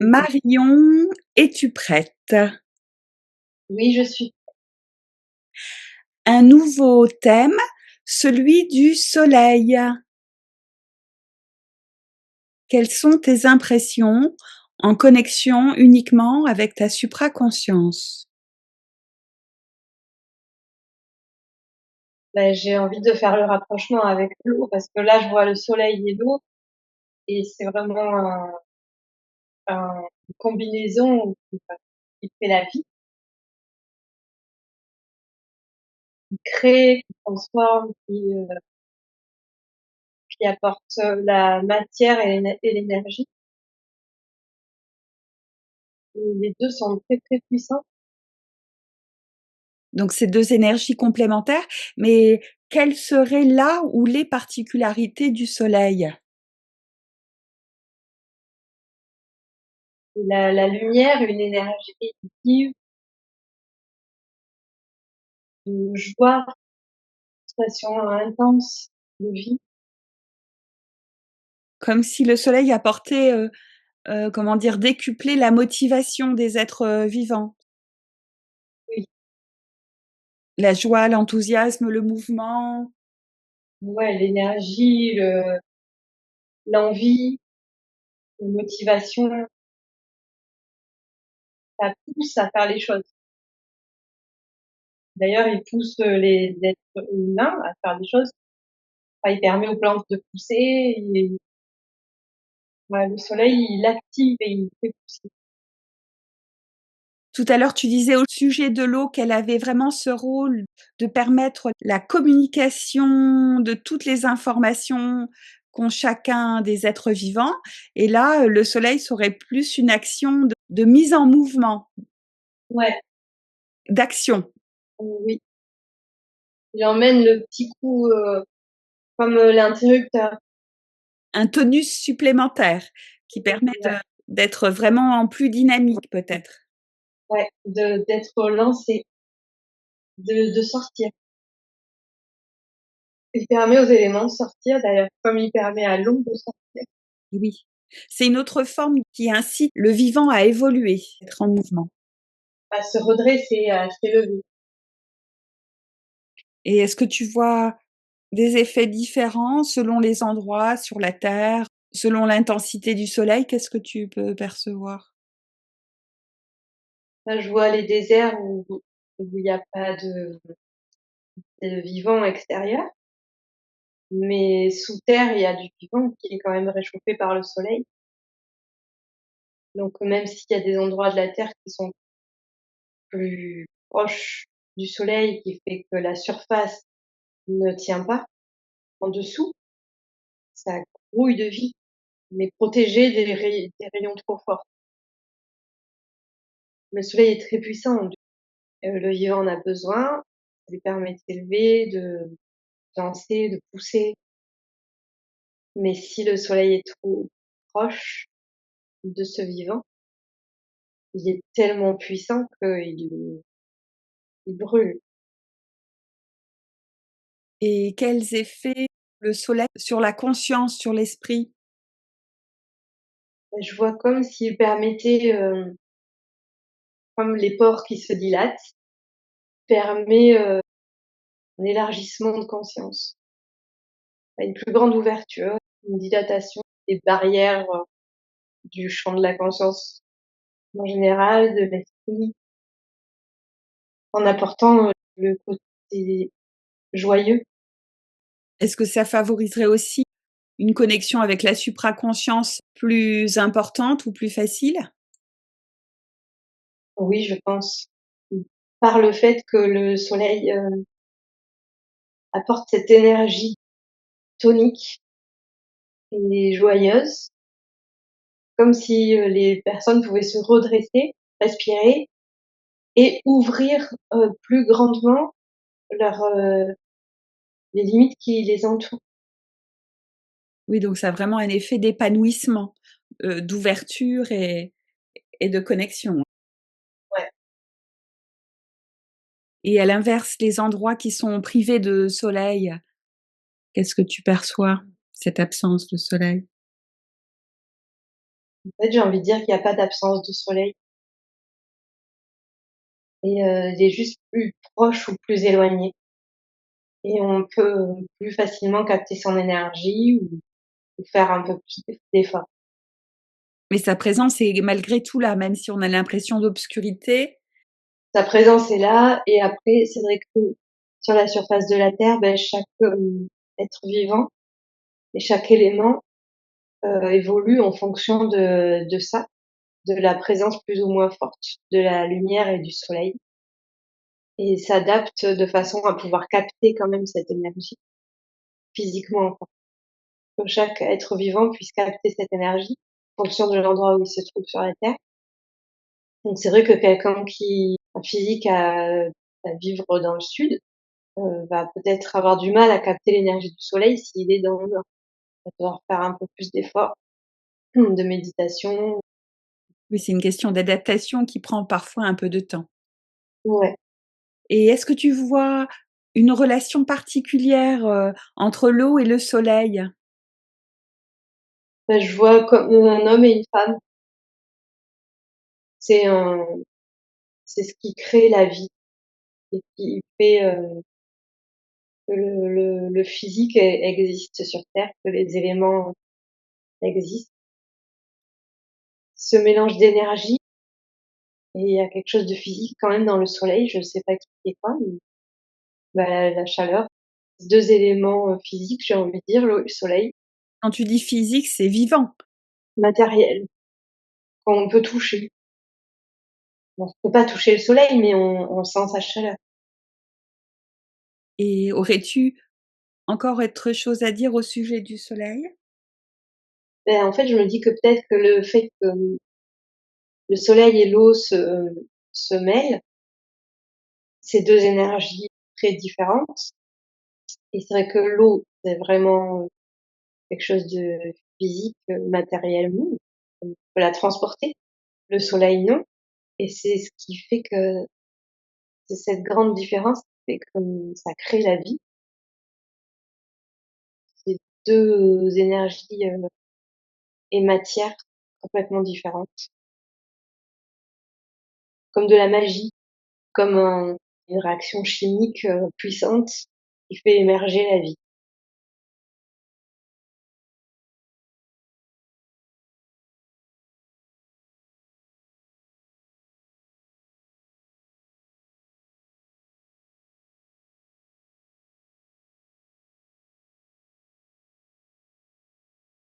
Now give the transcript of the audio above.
Marion, es-tu prête? Oui, je suis. Un nouveau thème, celui du soleil. Quelles sont tes impressions en connexion uniquement avec ta supraconscience? J'ai envie de faire le rapprochement avec l'eau parce que là, je vois le soleil et l'eau et c'est vraiment une combinaison qui fait la vie, qui crée, qui transforme, qui apporte la matière et l'énergie. Et les deux sont très, très puissants. Donc ces 2 énergies complémentaires, mais quelles seraient là ou les particularités du soleil? La lumière, une énergie vive, de joie, sensation intense de vie. Comme si le soleil apportait, comment dire? Décuplait la motivation des êtres, vivants. Oui, La joie, l'enthousiasme, le mouvement. ouais, l'énergie, l'envie, la motivation, ça pousse à faire les choses. D'ailleurs, il pousse les êtres humains à faire des choses. Enfin, il permet aux plantes de pousser. Voilà, le soleil, il active et il fait pousser. Tout à l'heure, tu disais au sujet de l'eau qu'elle avait vraiment ce rôle de permettre la communication de toutes les informations qu'ont chacun des êtres vivants et là, le soleil serait plus une action de mise en mouvement, Ouais, d'action, oui. Il emmène le petit coup, comme l'interrupteur. un tonus supplémentaire qui permet Ouais, d'être vraiment en plus dynamique peut-être. ouais, d'être lancé, de sortir. Il permet aux éléments de sortir d'ailleurs, comme il permet à l'eau de sortir, Oui, c'est une autre forme qui incite le vivant à évoluer, être en mouvement. à se redresser, à s'élever. Et est-ce que tu vois des effets différents selon les endroits sur la Terre, selon l'intensité du soleil? Qu'est-ce que tu peux percevoir? Là, je vois les déserts où il y a pas de vivant extérieur, mais sous terre, il y a du vivant qui est quand même réchauffé par le soleil. Donc même s'il y a des endroits de la terre qui sont plus proches du soleil, qui fait que la surface ne tient pas en dessous, ça grouille de vie, mais protégé des rayons trop forts. Le soleil est très puissant, le vivant en a besoin, ça lui permet de s'élever, de danser, de pousser. Mais si le soleil est trop proche de ce vivant, il est tellement puissant il brûle. Et quels effets le soleil sur la conscience, sur l'esprit? Je vois comme s'il permettait, comme les pores qui se dilatent, permet, un élargissement de conscience, une plus grande ouverture, une dilatation des barrières, du champ de la conscience en général, de l'esprit, en apportant, le côté joyeux. Est-ce que ça favoriserait aussi une connexion avec la supraconscience plus importante ou plus facile? Oui, je pense, par le fait que le soleil, apporte cette énergie tonique et joyeuse, comme si, les personnes pouvaient se redresser, respirer et ouvrir, plus grandement leurs, les limites qui les entourent. Oui, donc ça a vraiment un effet d'épanouissement, d'ouverture et de connexion. Ouais. Et à l'inverse, les endroits qui sont privés de soleil, qu'est-ce que tu perçois, cette absence de soleil? En fait, j'ai envie de dire qu'il y a pas d'absence de soleil et il est juste plus proche ou plus éloigné et on peut plus facilement capter son énergie ou faire un peu plus d'efforts. Mais sa présence est malgré tout là, même si on a l'impression d'obscurité. Sa présence est là et après c'est vrai que sur la surface de la terre, chaque, être vivant et chaque élément, évolue en fonction de ça, de la présence plus ou moins forte de la lumière et du soleil et s'adapte de façon à pouvoir capter quand même cette énergie physiquement, enfin, que chaque être vivant puisse capter cette énergie en fonction de l'endroit où il se trouve sur la terre. Donc c'est vrai que quelqu'un qui a physique à vivre dans le sud, va peut-être avoir du mal à capter l'énergie du soleil s'il est dans le nord. Il va devoir faire un peu plus d'efforts, de méditation. Oui, c'est une question d'adaptation qui prend parfois un peu de temps. Ouais, Et est-ce que tu vois une relation particulière, entre l'eau et le soleil? je vois comme un homme et une femme. C'est un c'est ce qui crée la vie et qui fait, que le physique existe sur terre, que les éléments existent. Ce mélange d'énergie et il y a quelque chose de physique quand même dans le soleil, je sais pas expliquer quoi, mais la chaleur. 2 éléments, physiques, j'ai envie de dire, l'eau et le soleil, Quand tu dis physique, c'est vivant. matériels, qu'on peut toucher. On ne peut pas toucher le soleil, mais on sent sa chaleur. Et aurais-tu encore autre chose à dire au sujet du soleil? En fait, je me dis que peut-être que le fait que le soleil et l'eau se mêlent, c'est 2 énergies très différentes et c'est vrai que l'eau, c'est vraiment quelque chose de physique, matériellement, on peut la transporter. Le soleil, non et c'est ce qui fait que c'est cette grande différence qui fait que ça crée la vie. C'est 2 énergies, et matières complètement différentes. Comme de la magie, comme une réaction chimique, puissante qui fait émerger la vie.